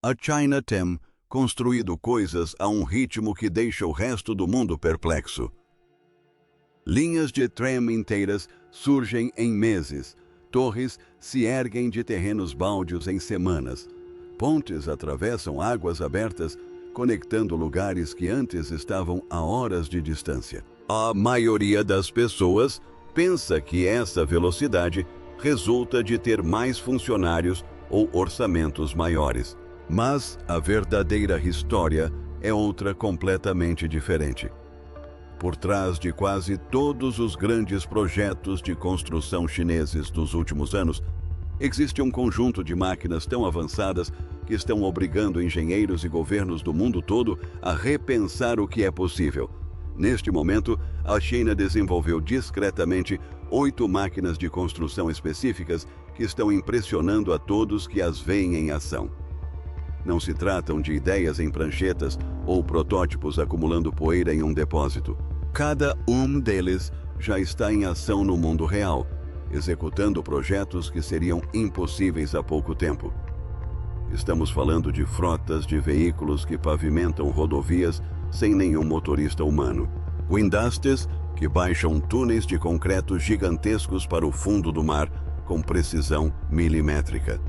A China tem construído coisas a um ritmo que deixa o resto do mundo perplexo. Linhas de trem inteiras surgem em meses, torres se erguem de terrenos baldios em semanas, pontes atravessam águas abertas, conectando lugares que antes estavam a horas de distância. A maioria das pessoas pensa que essa velocidade resulta de ter mais funcionários ou orçamentos maiores. Mas a verdadeira história é outra completamente diferente. Por trás de quase todos os grandes projetos de construção chineses dos últimos anos, existe um conjunto de máquinas tão avançadas que estão obrigando engenheiros e governos do mundo todo a repensar o que é possível. Neste momento, a China desenvolveu discretamente 8 máquinas de construção específicas que estão impressionando a todos que as veem em ação. Não se tratam de ideias em pranchetas ou protótipos acumulando poeira em um depósito. Cada um deles já está em ação no mundo real, executando projetos que seriam impossíveis há pouco tempo. Estamos falando de frotas de veículos que pavimentam rodovias sem nenhum motorista humano. Guindastes que baixam túneis de concreto gigantescos para o fundo do mar com precisão milimétrica.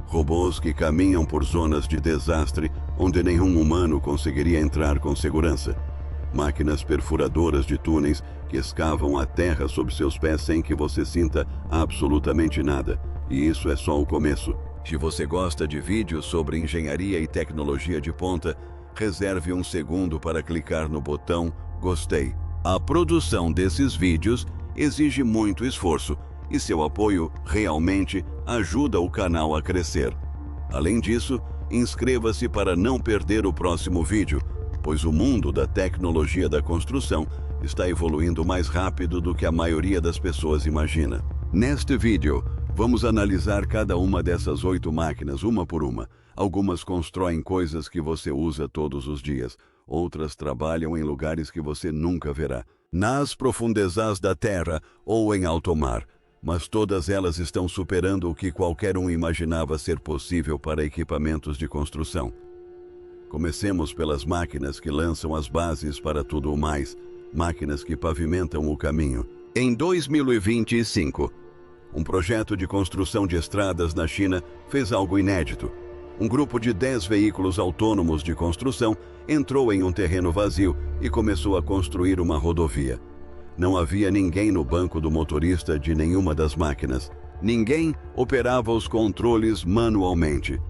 Robôs que caminham por zonas de desastre onde nenhum humano conseguiria entrar com segurança. Máquinas perfuradoras de túneis que escavam a terra sob seus pés sem que você sinta absolutamente nada. E isso é só o começo. Se você gosta de vídeos sobre engenharia e tecnologia de ponta, reserve um segundo para clicar no botão Gostei. A produção desses vídeos exige muito esforço e seu apoio realmente ajuda o canal a crescer. Além disso, inscreva-se para não perder o próximo vídeo, pois o mundo da tecnologia da construção está evoluindo mais rápido do que a maioria das pessoas imagina. Neste vídeo, vamos analisar cada uma dessas 8 máquinas, uma por uma. Algumas constroem coisas que você usa todos os dias, outras trabalham em lugares que você nunca verá, nas profundezas da terra ou em alto mar. Mas todas elas estão superando o que qualquer um imaginava ser possível para equipamentos de construção. Comecemos pelas máquinas que lançam as bases para tudo o mais, máquinas que pavimentam o caminho. Em 2025, um projeto de construção de estradas na China fez algo inédito. Um grupo de 10 veículos autônomos de construção entrou em um terreno vazio e começou a construir uma rodovia. Não havia ninguém no banco do motorista de nenhuma das máquinas. Ninguém operava os controles manualmente.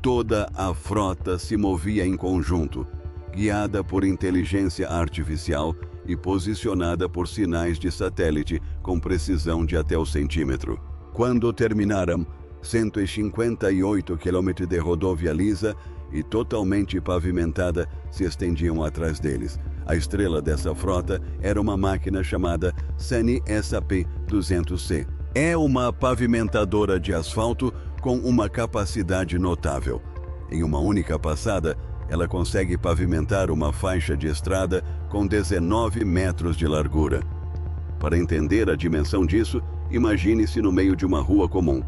Toda a frota se movia em conjunto, guiada por inteligência artificial e posicionada por sinais de satélite com precisão de até o centímetro. Quando terminaram, 158 km de rodovia lisa e totalmente pavimentada se estendiam atrás deles. A estrela dessa frota era uma máquina chamada Sany SAP-200C. É uma pavimentadora de asfalto com uma capacidade notável. Em uma única passada, ela consegue pavimentar uma faixa de estrada com 19 metros de largura. Para entender a dimensão disso, imagine-se no meio de uma rua comum.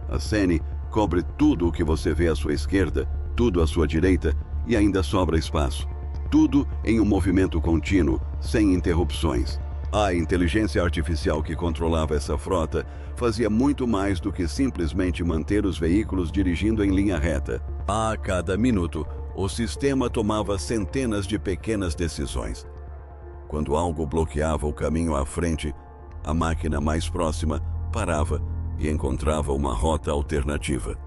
A Sany cobre tudo o que você vê à sua esquerda, tudo à sua direita e ainda sobra espaço. Tudo em um movimento contínuo, sem interrupções. A inteligência artificial que controlava essa frota fazia muito mais do que simplesmente manter os veículos dirigindo em linha reta. A cada minuto, o sistema tomava centenas de pequenas decisões. Quando algo bloqueava o caminho à frente, a máquina mais próxima parava e encontrava uma rota alternativa.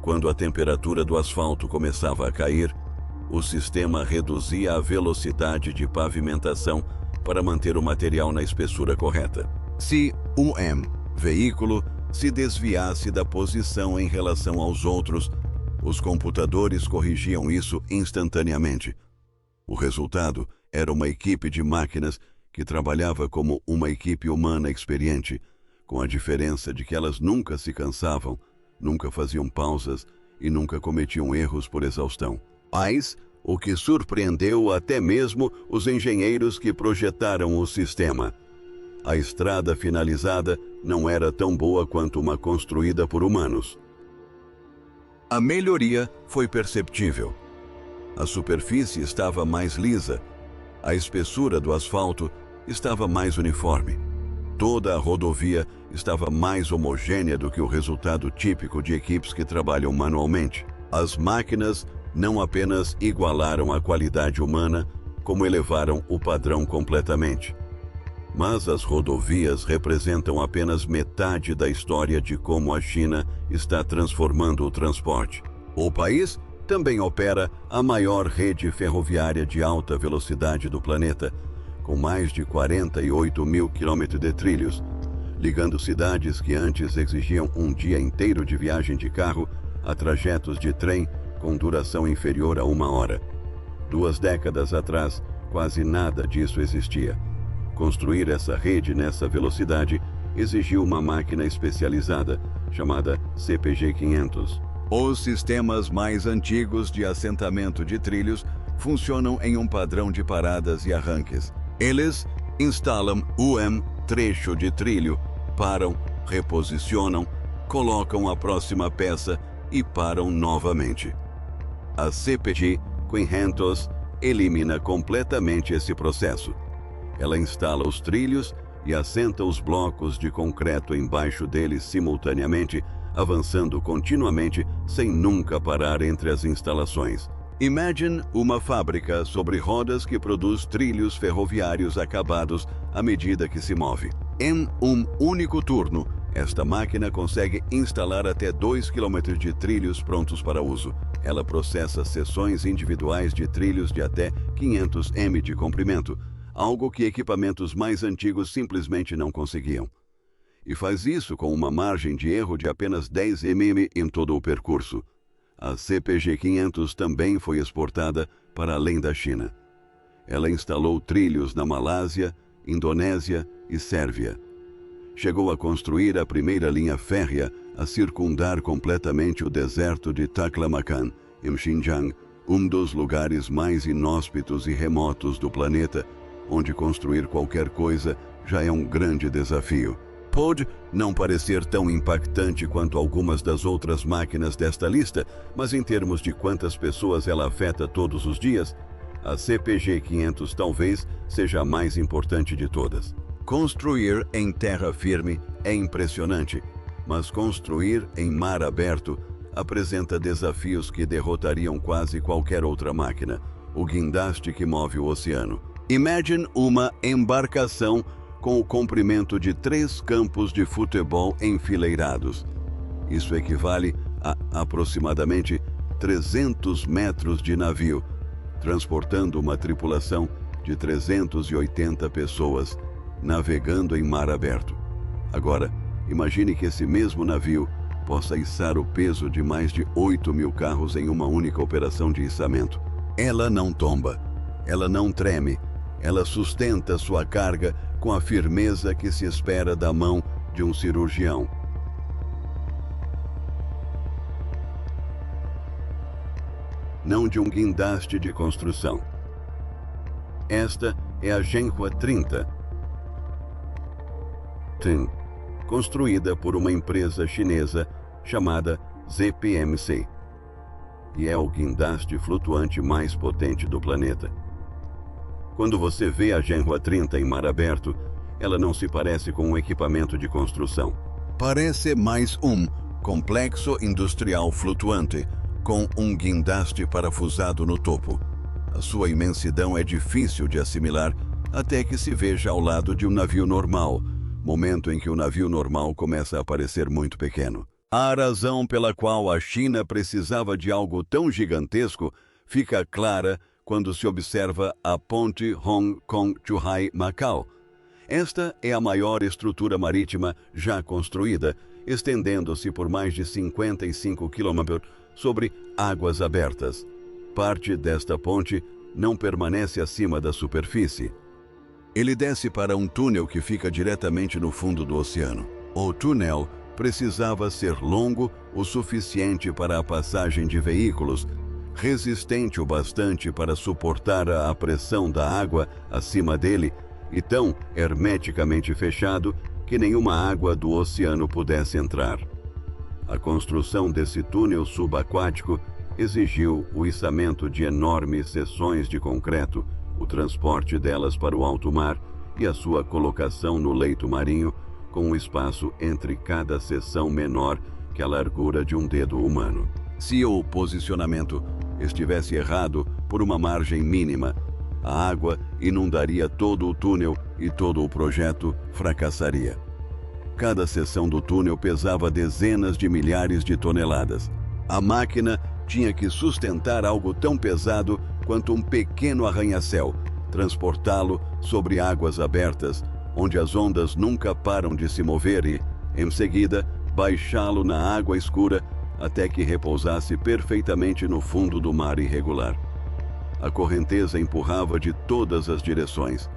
Quando a temperatura do asfalto começava a cair, o sistema reduzia a velocidade de pavimentação para manter o material na espessura correta. Se um veículo se desviasse da posição em relação aos outros, os computadores corrigiam isso instantaneamente. O resultado era uma equipe de máquinas que trabalhava como uma equipe humana experiente, com a diferença de que elas nunca se cansavam, nunca faziam pausas e nunca cometiam erros por exaustão. Mas o que surpreendeu até mesmo os engenheiros que projetaram o sistema. A estrada finalizada não era tão boa quanto uma construída por humanos. A melhoria foi perceptível. A superfície estava mais lisa, a espessura do asfalto estava mais uniforme. Toda a rodovia estava mais homogênea do que o resultado típico de equipes que trabalham manualmente. As máquinas não apenas igualaram a qualidade humana, como elevaram o padrão completamente. Mas as rodovias representam apenas metade da história de como a China está transformando o transporte. O país também opera a maior rede ferroviária de alta velocidade do planeta, com mais de 48 mil quilômetros de trilhos, ligando cidades que antes exigiam um dia inteiro de viagem de carro a trajetos de trem com duração inferior a 1 hora. 2 décadas atrás, quase nada disso existia. Construir essa rede nessa velocidade exigiu uma máquina especializada, chamada CPG 500. Os sistemas mais antigos de assentamento de trilhos funcionam em um padrão de paradas e arranques. Eles instalam trecho de trilho, param, reposicionam, colocam a próxima peça e param novamente. A CPG 500 elimina completamente esse processo. Ela instala os trilhos e assenta os blocos de concreto embaixo deles simultaneamente, avançando continuamente sem nunca parar entre as instalações. Imagine uma fábrica sobre rodas que produz trilhos ferroviários acabados à medida que se move. Em um único turno, esta máquina consegue instalar até 2 km de trilhos prontos para uso. Ela processa seções individuais de trilhos de até 500 m de comprimento, algo que equipamentos mais antigos simplesmente não conseguiam. E faz isso com uma margem de erro de apenas 10 mm em todo o percurso. A CPG 500 também foi exportada para além da China. Ela instalou trilhos na Malásia, Indonésia e Sérvia. Chegou a construir a primeira linha férrea a circundar completamente o deserto de Taklamakan, em Xinjiang, um dos lugares mais inóspitos e remotos do planeta, onde construir qualquer coisa já é um grande desafio. Pode não parecer tão impactante quanto algumas das outras máquinas desta lista, mas em termos de quantas pessoas ela afeta todos os dias, a CPG 500 talvez seja a mais importante de todas. Construir em terra firme é impressionante, mas construir em mar aberto apresenta desafios que derrotariam quase qualquer outra máquina, o guindaste que move o oceano. Imagine uma embarcação com o comprimento de 3 campos de futebol enfileirados. Isso equivale a aproximadamente 300 metros de navio, transportando uma tripulação de 380 pessoas, navegando em mar aberto. Agora, imagine que esse mesmo navio possa içar o peso de mais de 8.000 carros em uma única operação de içamento. Ela não tomba, ela não treme, ela sustenta sua carga com a firmeza que se espera da mão de um cirurgião. Não de um guindaste de construção. Esta é a Zhenhua 30, construída por uma empresa chinesa chamada ZPMC, e é o guindaste flutuante mais potente do planeta. Quando você vê a Zhenhua 30 em mar aberto, ela não se parece com um equipamento de construção. Parece mais um complexo industrial flutuante, com um guindaste parafusado no topo. A sua imensidão é difícil de assimilar até que se veja ao lado de um navio normal, momento em que o navio normal começa a parecer muito pequeno. A razão pela qual a China precisava de algo tão gigantesco fica clara quando se observa a ponte Hong Kong-Zhuhai-Macau. Esta é a maior estrutura marítima já construída, estendendo-se por mais de 55 quilômetros sobre águas abertas. Parte desta ponte não permanece acima da superfície. Ele desce para um túnel que fica diretamente no fundo do oceano. O túnel precisava ser longo o suficiente para a passagem de veículos, resistente o bastante para suportar a pressão da água acima dele e tão hermeticamente fechado que nenhuma água do oceano pudesse entrar. A construção desse túnel subaquático exigiu o içamento de enormes seções de concreto, o transporte delas para o alto mar e a sua colocação no leito marinho, com um espaço entre cada seção menor que a largura de um dedo humano. Se o posicionamento estivesse errado por uma margem mínima, a água inundaria todo o túnel e todo o projeto fracassaria. Cada seção do túnel pesava dezenas de milhares de toneladas. A máquina tinha que sustentar algo tão pesado quanto um pequeno arranha-céu, transportá-lo sobre águas abertas, onde as ondas nunca param de se mover e, em seguida, baixá-lo na água escura até que repousasse perfeitamente no fundo do mar irregular. A correnteza empurrava de todas as direções.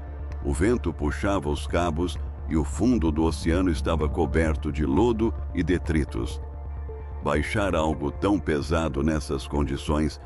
O vento puxava os cabos e o fundo do oceano estava coberto de lodo e detritos. Baixar algo tão pesado nessas condições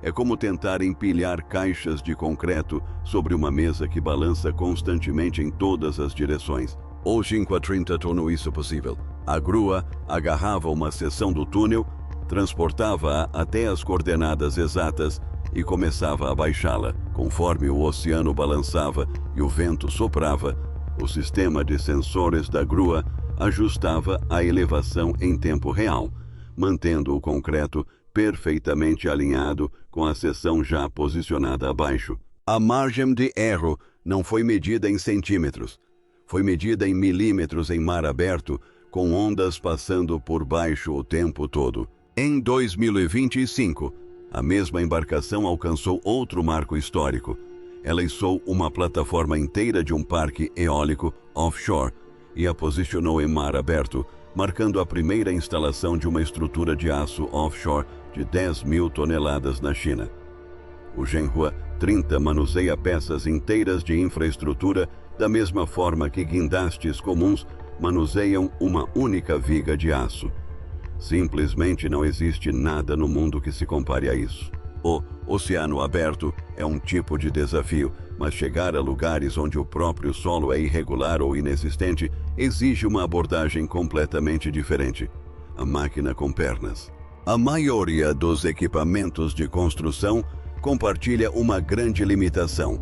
é como tentar empilhar caixas de concreto sobre uma mesa que balança constantemente em todas as direções. Hoje, em 30 tornou isso possível. A grua agarrava uma seção do túnel, transportava-a até as coordenadas exatas e começava a baixá-la. Conforme o oceano balançava e o vento soprava, o sistema de sensores da grua ajustava a elevação em tempo real, mantendo o concreto perfeitamente alinhado com a seção já posicionada abaixo. A margem de erro não foi medida em centímetros, foi medida em milímetros em mar aberto, com ondas passando por baixo o tempo todo. Em 2025, a mesma embarcação alcançou outro marco histórico. Ela içou uma plataforma inteira de um parque eólico offshore e a posicionou em mar aberto, marcando a primeira instalação de uma estrutura de aço offshore de 10.000 toneladas na China. O Zhenhua 30 manuseia peças inteiras de infraestrutura da mesma forma que guindastes comuns manuseiam uma única viga de aço. Simplesmente não existe nada no mundo que se compare a isso. O oceano aberto é um tipo de desafio, mas chegar a lugares onde o próprio solo é irregular ou inexistente exige uma abordagem completamente diferente. A máquina com pernas. A maioria dos equipamentos de construção compartilha uma grande limitação.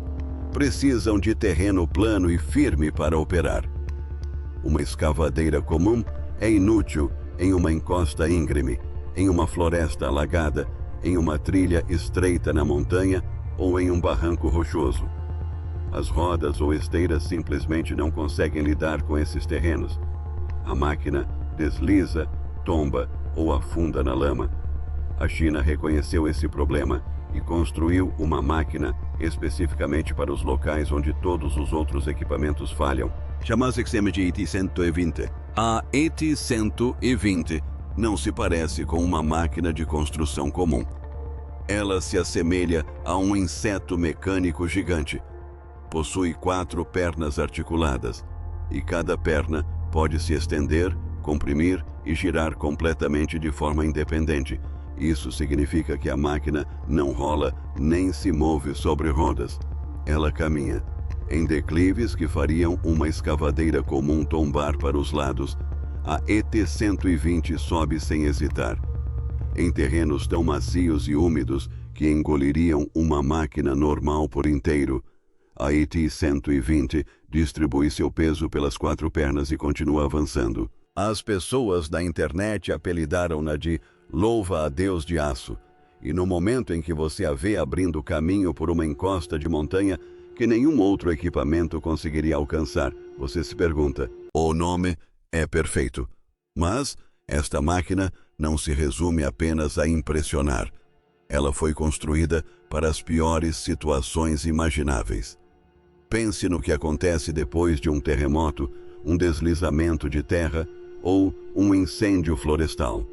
Precisam de terreno plano e firme para operar. Uma escavadeira comum é inútil em uma encosta íngreme, em uma floresta alagada, em uma trilha estreita na montanha ou em um barranco rochoso. As rodas ou esteiras simplesmente não conseguem lidar com esses terrenos. A máquina desliza, tomba ou afunda na lama. A China reconheceu esse problema e construiu uma máquina especificamente para os locais onde todos os outros equipamentos falham. Chama-se de ET-120. A ET-120 não se parece com uma máquina de construção comum. Ela se assemelha a um inseto mecânico gigante. Possui 4 pernas articuladas, e cada perna pode se estender, comprimir e girar completamente de forma independente. Isso significa que a máquina não rola nem se move sobre rodas. Ela caminha em declives que fariam uma escavadeira comum tombar para os lados. A ET-120 sobe sem hesitar. Em terrenos tão macios e úmidos que engoliriam uma máquina normal por inteiro, a ET-120 distribui seu peso pelas 4 pernas e continua avançando. As pessoas da internet apelidaram-na de "louva a Deus de aço", e no momento em que você a vê abrindo caminho por uma encosta de montanha que nenhum outro equipamento conseguiria alcançar, você se pergunta: o nome é perfeito. Mas esta máquina não se resume apenas a impressionar. Ela foi construída para as piores situações imagináveis. Pense no que acontece depois de um terremoto, um deslizamento de terra ou um incêndio florestal.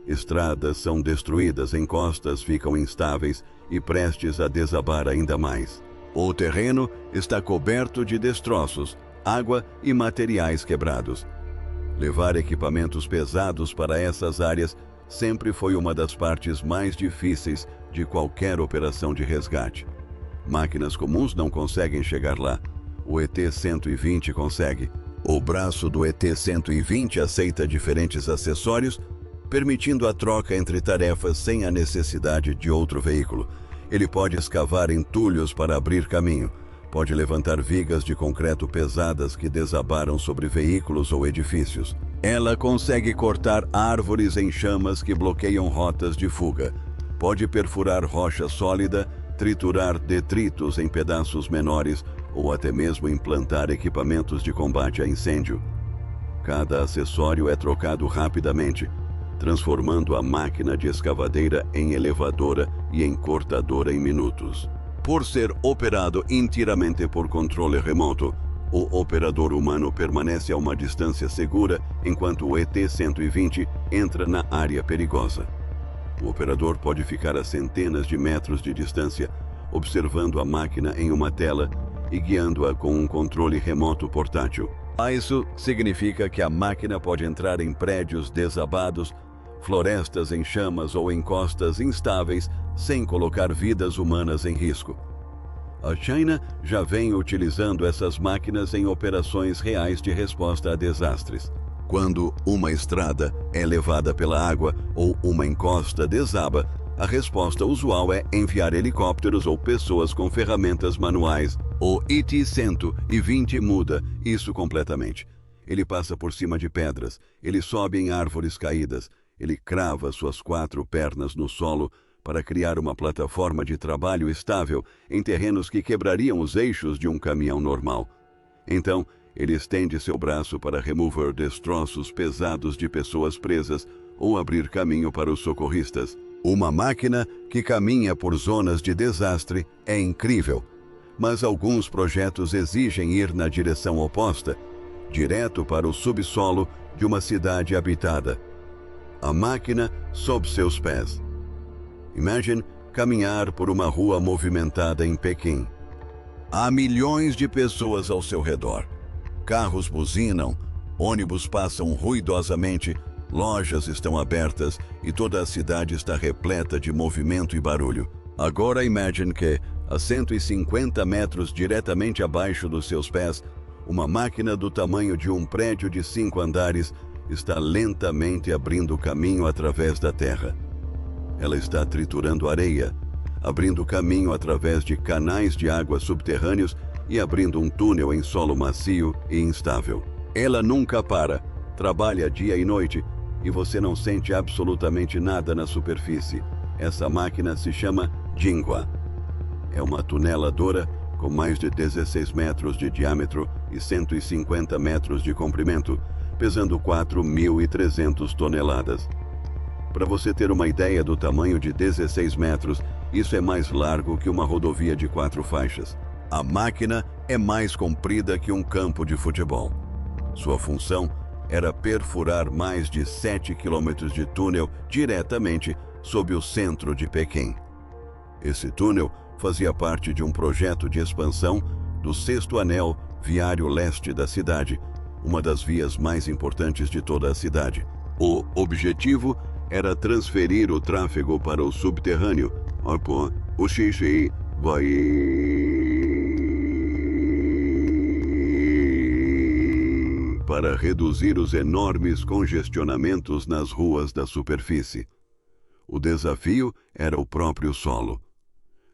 Estradas são destruídas, encostas ficam instáveis e prestes a desabar ainda mais. O terreno está coberto de destroços, água e materiais quebrados. Levar equipamentos pesados para essas áreas sempre foi uma das partes mais difíceis de qualquer operação de resgate. Máquinas comuns não conseguem chegar lá. O ET-120 consegue. O braço do ET-120 aceita diferentes acessórios permitindo a troca entre tarefas sem a necessidade de outro veículo. Ele pode escavar entulhos para abrir caminho, pode levantar vigas de concreto pesadas que desabaram sobre veículos ou edifícios. Ela consegue cortar árvores em chamas que bloqueiam rotas de fuga, pode perfurar rocha sólida, triturar detritos em pedaços menores ou até mesmo implantar equipamentos de combate a incêndio. Cada acessório é trocado rapidamente, transformando a máquina de escavadeira em elevadora e em cortadora em minutos. Por ser operado inteiramente por controle remoto, o operador humano permanece a uma distância segura enquanto o ET-120 entra na área perigosa. O operador pode ficar a centenas de metros de distância, observando a máquina em uma tela e guiando-a com um controle remoto portátil. Isso significa que a máquina pode entrar em prédios desabados, florestas em chamas ou em costas instáveis sem colocar vidas humanas em risco. A China já vem utilizando essas máquinas em operações reais de resposta a desastres. Quando uma estrada é levada pela água ou uma encosta desaba, a resposta usual é enviar helicópteros ou pessoas com ferramentas manuais. O ET-120 muda isso completamente. Ele passa por cima de pedras, ele sobe em árvores caídas, ele crava suas 4 pernas no solo para criar uma plataforma de trabalho estável em terrenos que quebrariam os eixos de um caminhão normal. Então, ele estende seu braço para remover destroços pesados de pessoas presas ou abrir caminho para os socorristas. Uma máquina que caminha por zonas de desastre é incrível, mas alguns projetos exigem ir na direção oposta, direto para o subsolo de uma cidade habitada. A máquina sob seus pés. Imagine caminhar por uma rua movimentada em Pequim. Há milhões de pessoas ao seu redor. Carros buzinam, ônibus passam ruidosamente, lojas estão abertas e toda a cidade está repleta de movimento e barulho. Agora imagine que, a 150 metros diretamente abaixo dos seus pés, uma máquina do tamanho de um prédio de 5 andares está lentamente abrindo caminho através da terra. Ela está triturando areia, abrindo caminho através de canais de água subterrâneos e abrindo um túnel em solo macio e instável. Ela nunca para, trabalha dia e noite, e você não sente absolutamente nada na superfície. Essa máquina se chama Jinhua. É uma tuneladora com mais de 16 metros de diâmetro e 150 metros de comprimento, pesando 4.300 toneladas. Para você ter uma ideia do tamanho de 16 metros, isso é mais largo que uma rodovia de 4 faixas. A máquina é mais comprida que um campo de futebol. Sua função era perfurar mais de 7 quilômetros de túnel diretamente sob o centro de Pequim. Esse túnel fazia parte de um projeto de expansão do 6º anel viário leste da cidade, uma das vias mais importantes de toda a cidade. O objetivo era transferir o tráfego para o subterrâneo. O xixi vai para reduzir os enormes congestionamentos nas ruas da superfície. O desafio era o próprio solo.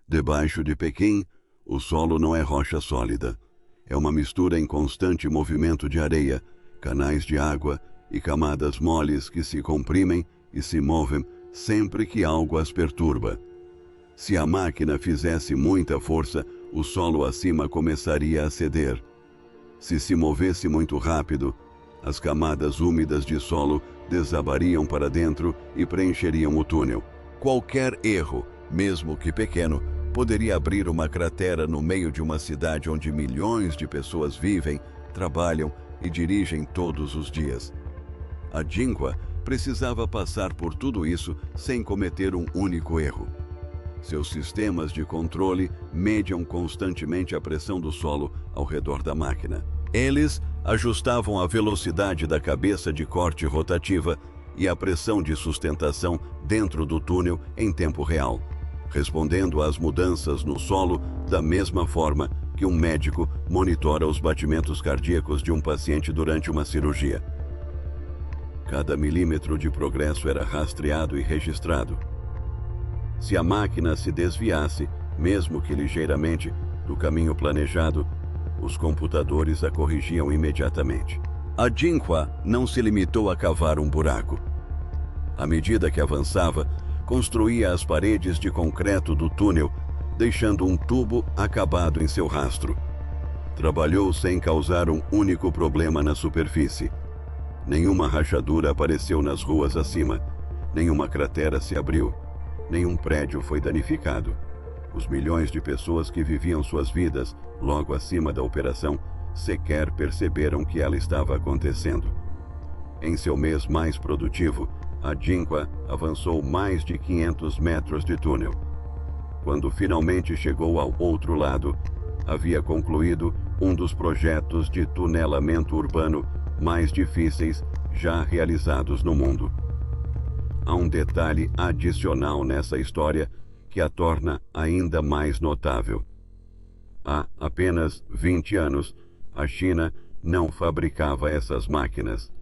Debaixo de Pequim, o solo não é rocha sólida. É uma mistura em constante movimento de areia, canais de água e camadas moles que se comprimem e se movem sempre que algo as perturba. Se a máquina fizesse muita força, o solo acima começaria a ceder. Se se movesse muito rápido, as camadas úmidas de solo desabariam para dentro e preencheriam o túnel. Qualquer erro, mesmo que pequeno, poderia abrir uma cratera no meio de uma cidade onde milhões de pessoas vivem, trabalham e dirigem todos os dias. A Jinhua precisava passar por tudo isso sem cometer um único erro. Seus sistemas de controle mediam constantemente a pressão do solo ao redor da máquina. Eles ajustavam a velocidade da cabeça de corte rotativa e a pressão de sustentação dentro do túnel em tempo real, respondendo às mudanças no solo da mesma forma que um médico monitora os batimentos cardíacos de um paciente durante uma cirurgia. Cada milímetro de progresso era rastreado e registrado. Se a máquina se desviasse, mesmo que ligeiramente, do caminho planejado, os computadores a corrigiam imediatamente. A Jinhua não se limitou a cavar um buraco. À medida que avançava, construía as paredes de concreto do túnel, deixando um tubo acabado em seu rastro. Trabalhou sem causar um único problema na superfície. Nenhuma rachadura apareceu nas ruas acima, nenhuma cratera se abriu, nenhum prédio foi danificado. Os milhões de pessoas que viviam suas vidas logo acima da operação sequer perceberam que ela estava acontecendo. Em seu mês mais produtivo, a Jinhua avançou mais de 500 metros de túnel. Quando finalmente chegou ao outro lado, havia concluído um dos projetos de tunelamento urbano mais difíceis já realizados no mundo. Há um detalhe adicional nessa história que a torna ainda mais notável. Há apenas 20 anos, a China não fabricava essas máquinas.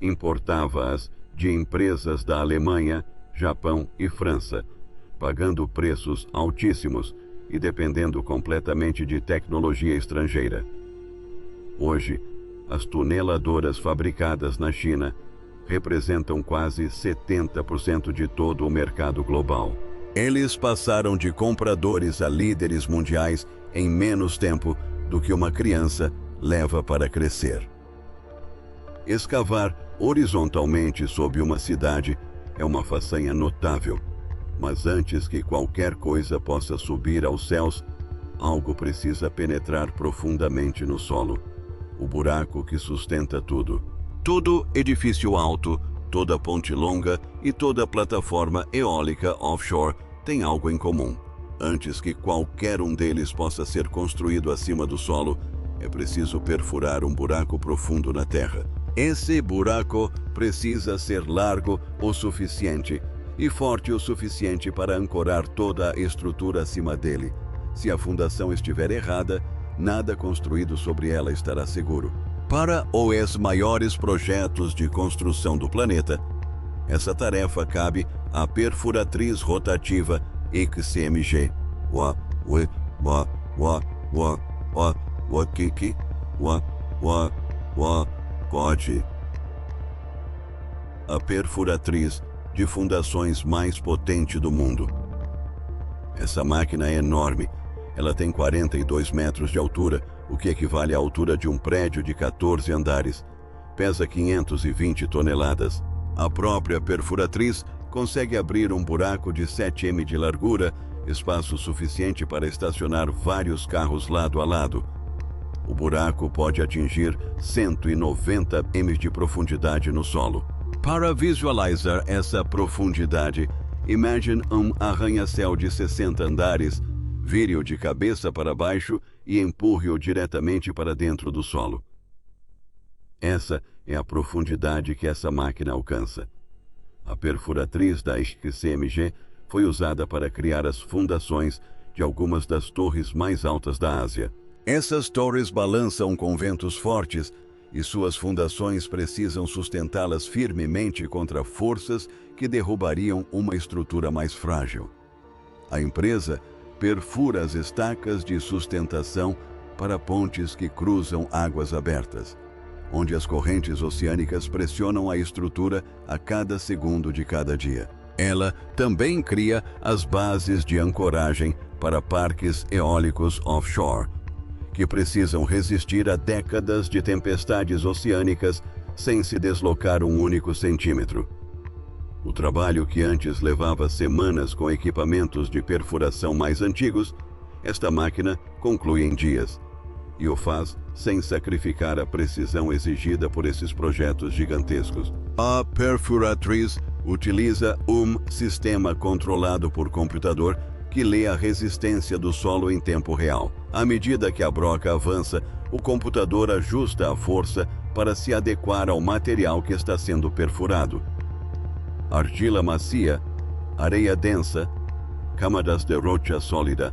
Importava-as de empresas da Alemanha, Japão e França, pagando preços altíssimos e dependendo completamente de tecnologia estrangeira. Hoje, as tuneladoras fabricadas na China representam quase 70% de todo o mercado global. Eles passaram de compradores a líderes mundiais em menos tempo do que uma criança leva para crescer. Escavar horizontalmente sob uma cidade é uma façanha notável, mas antes que qualquer coisa possa subir aos céus, algo precisa penetrar profundamente no solo. O buraco que sustenta tudo. Todo edifício alto, toda ponte longa e toda plataforma eólica offshore tem algo em comum. Antes que qualquer um deles possa ser construído acima do solo, é preciso perfurar um buraco profundo na terra. Esse buraco precisa ser largo o suficiente e forte o suficiente para ancorar toda a estrutura acima dele. Se a fundação estiver errada, nada construído sobre ela estará seguro. Para os maiores projetos de construção do planeta, essa tarefa cabe à perfuratriz rotativa XCMG. Pode. A perfuratriz de fundações mais potente do mundo. Essa máquina é enorme. Ela tem 42 metros de altura, o que equivale à altura de um prédio de 14 andares. Pesa 520 toneladas. A própria perfuratriz consegue abrir um buraco de 7 m de largura, espaço suficiente para estacionar vários carros lado a lado. O buraco pode atingir 190 m de profundidade no solo. Para visualizar essa profundidade, imagine um arranha-céu de 60 andares, vire-o de cabeça para baixo e empurre-o diretamente para dentro do solo. Essa é a profundidade que essa máquina alcança. A perfuratriz da XCMG foi usada para criar as fundações de algumas das torres mais altas da Ásia. Essas torres balançam com ventos fortes e suas fundações precisam sustentá-las firmemente contra forças que derrubariam uma estrutura mais frágil. A empresa perfura as estacas de sustentação para pontes que cruzam águas abertas, onde as correntes oceânicas pressionam a estrutura a cada segundo de cada dia. Ela também cria as bases de ancoragem para parques eólicos offshore, que precisam resistir a décadas de tempestades oceânicas sem se deslocar um único centímetro. O trabalho que antes levava semanas com equipamentos de perfuração mais antigos, esta máquina conclui em dias, e o faz sem sacrificar a precisão exigida por esses projetos gigantescos. A perfuratriz utiliza um sistema controlado por computador que lê a resistência do solo em tempo real. À medida que a broca avança, o computador ajusta a força para se adequar ao material que está sendo perfurado. Argila macia, areia densa, camadas de rocha sólida.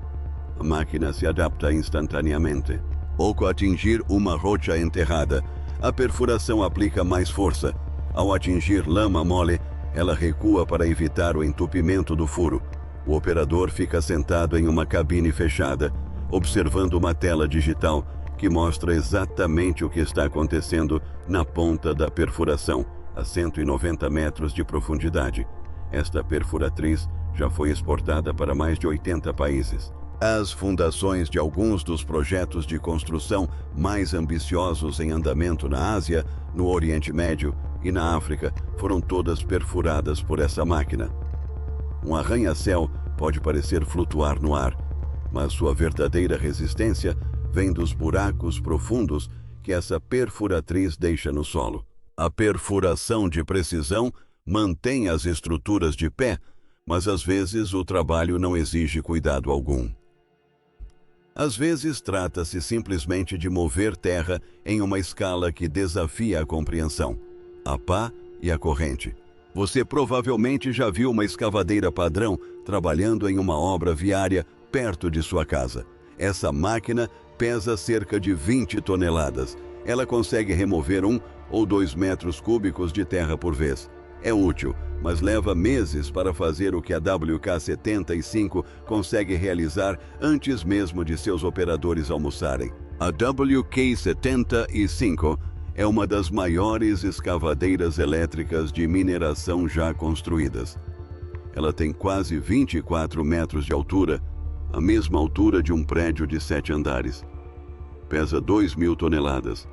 A máquina se adapta instantaneamente. Ao atingir uma rocha enterrada, a perfuração aplica mais força, Ao atingir lama mole, ela recua para evitar o entupimento do furo. O operador fica sentado em uma cabine fechada, observando uma tela digital que mostra exatamente o que está acontecendo na ponta da perfuração, a 190 metros de profundidade. Esta perfuratriz já foi exportada para mais de 80 países. As fundações de alguns dos projetos de construção mais ambiciosos em andamento na Ásia, no Oriente Médio e na África foram todas perfuradas por essa máquina. Um arranha-céu pode parecer flutuar no ar, mas sua verdadeira resistência vem dos buracos profundos que essa perfuratriz deixa no solo. A perfuração de precisão mantém as estruturas de pé, mas às vezes o trabalho não exige cuidado algum. Às vezes trata-se simplesmente de mover terra em uma escala que desafia a compreensão, a pá e a corrente. Você provavelmente já viu uma escavadeira padrão trabalhando em uma obra viária perto de sua casa. Essa máquina pesa cerca de 20 toneladas. Ela consegue remover 1 ou 2 metros cúbicos de terra por vez. É útil, mas leva meses para fazer o que a WK-75 consegue realizar antes mesmo de seus operadores almoçarem. A WK-75 é uma das maiores escavadeiras elétricas de mineração já construídas. Ela tem quase 24 metros de altura, a mesma altura de um prédio de 7 andares. Pesa 2.000 toneladas.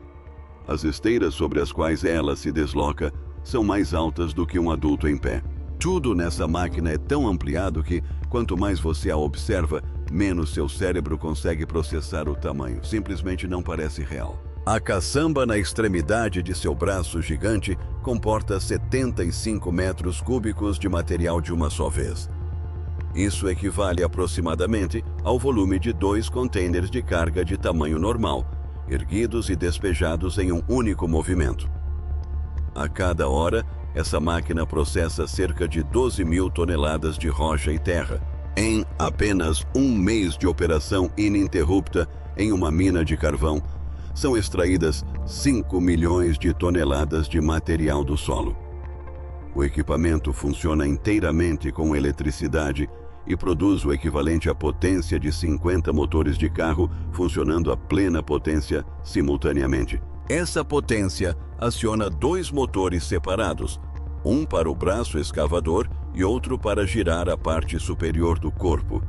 As esteiras sobre as quais ela se desloca são mais altas do que um adulto em pé. Tudo nessa máquina é tão ampliado que, quanto mais você a observa, menos seu cérebro consegue processar o tamanho. Simplesmente não parece real. A caçamba na extremidade de seu braço gigante comporta 75 metros cúbicos de material de uma só vez. Isso equivale aproximadamente ao volume de 2 contêineres de carga de tamanho normal, erguidos e despejados em um único movimento. A cada hora, essa máquina processa cerca de 12.000 toneladas de rocha e terra. Em apenas um mês de operação ininterrupta em uma mina de carvão, são extraídas 5 milhões de toneladas de material do solo. O equipamento funciona inteiramente com eletricidade e produz o equivalente à potência de 50 motores de carro funcionando a plena potência simultaneamente. Essa potência aciona 2 motores separados, um para o braço escavador e outro para girar a parte superior do corpo,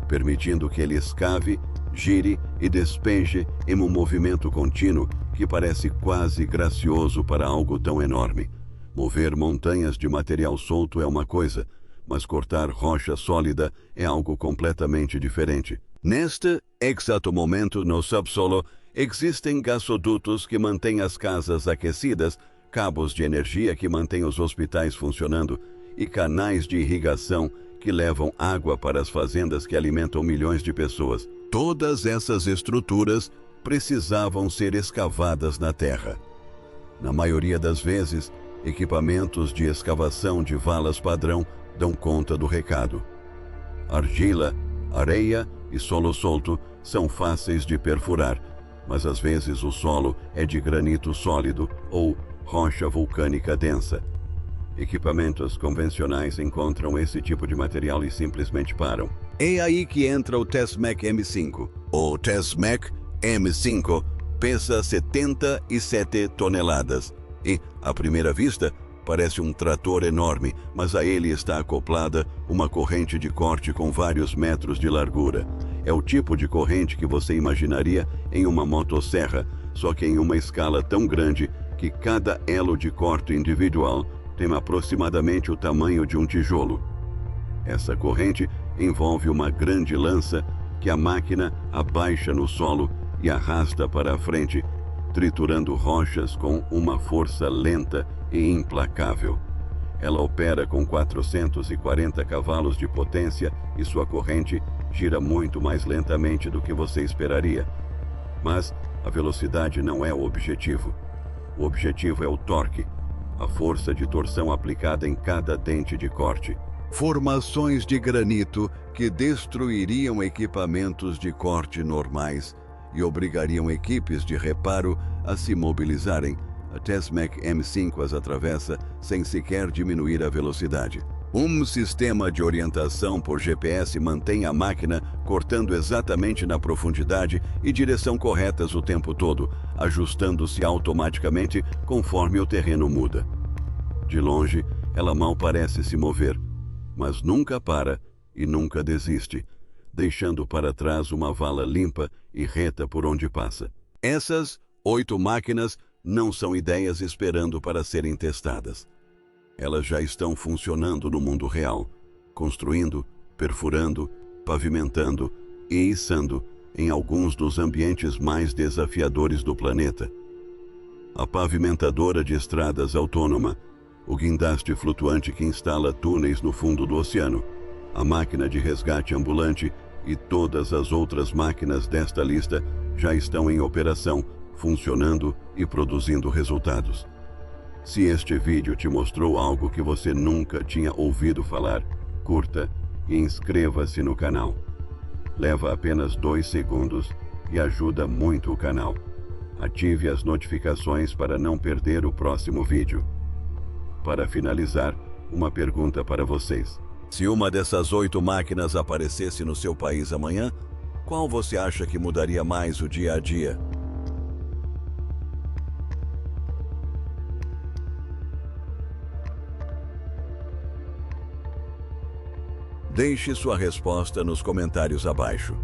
permitindo que ele escave, gire e despeje em um movimento contínuo que parece quase gracioso para algo tão enorme. Mover montanhas de material solto é uma coisa, mas cortar rocha sólida é algo completamente diferente. Neste exato momento, no subsolo, existem gasodutos que mantêm as casas aquecidas, cabos de energia que mantêm os hospitais funcionando e canais de irrigação que levam água para as fazendas que alimentam milhões de pessoas. Todas essas estruturas precisavam ser escavadas na terra. Na maioria das vezes, equipamentos de escavação de valas padrão dão conta do recado. Argila, areia e solo solto são fáceis de perfurar, mas às vezes o solo é de granito sólido ou rocha vulcânica densa. Equipamentos convencionais encontram esse tipo de material e simplesmente param. É aí que entra o Tesmec M5. O Tesmec M5 pesa 77 toneladas e, à primeira vista, parece um trator enorme, mas a ele está acoplada uma corrente de corte com vários metros de largura. É o tipo de corrente que você imaginaria em uma motosserra, só que em uma escala tão grande que cada elo de corte individual tem aproximadamente o tamanho de um tijolo. Essa corrente envolve uma grande lança que a máquina abaixa no solo e arrasta para a frente, triturando rochas com uma força lenta e implacável. Ela opera com 440 cavalos de potência e sua corrente gira muito mais lentamente do que você esperaria. Mas a velocidade não é o objetivo. O objetivo é o torque, a força de torção aplicada em cada dente de corte. Formações de granito que destruiriam equipamentos de corte normais e obrigariam equipes de reparo a se mobilizarem, A Tesmac M5 as atravessa sem sequer diminuir a velocidade. Um sistema de orientação por GPS mantém a máquina cortando exatamente na profundidade e direção corretas o tempo todo, ajustando-se automaticamente conforme o terreno muda. De longe, ela mal parece se mover, mas nunca para e nunca desiste, deixando para trás uma vala limpa e reta por onde passa. Essas 8 máquinas não são ideias esperando para serem testadas. Elas já estão funcionando no mundo real, construindo, perfurando, pavimentando e içando em alguns dos ambientes mais desafiadores do planeta. A pavimentadora de estradas autônoma, o guindaste flutuante que instala túneis no fundo do oceano, a máquina de resgate ambulante e todas as outras máquinas desta lista já estão em operação, funcionando e produzindo resultados. Se este vídeo te mostrou algo que você nunca tinha ouvido falar, curta e inscreva-se no canal. Leva apenas 2 segundos e ajuda muito o canal. Ative as notificações para não perder o próximo vídeo. Para finalizar, uma pergunta para vocês. Se uma dessas 8 máquinas aparecesse no seu país amanhã, qual você acha que mudaria mais o dia a dia? Deixe sua resposta nos comentários abaixo.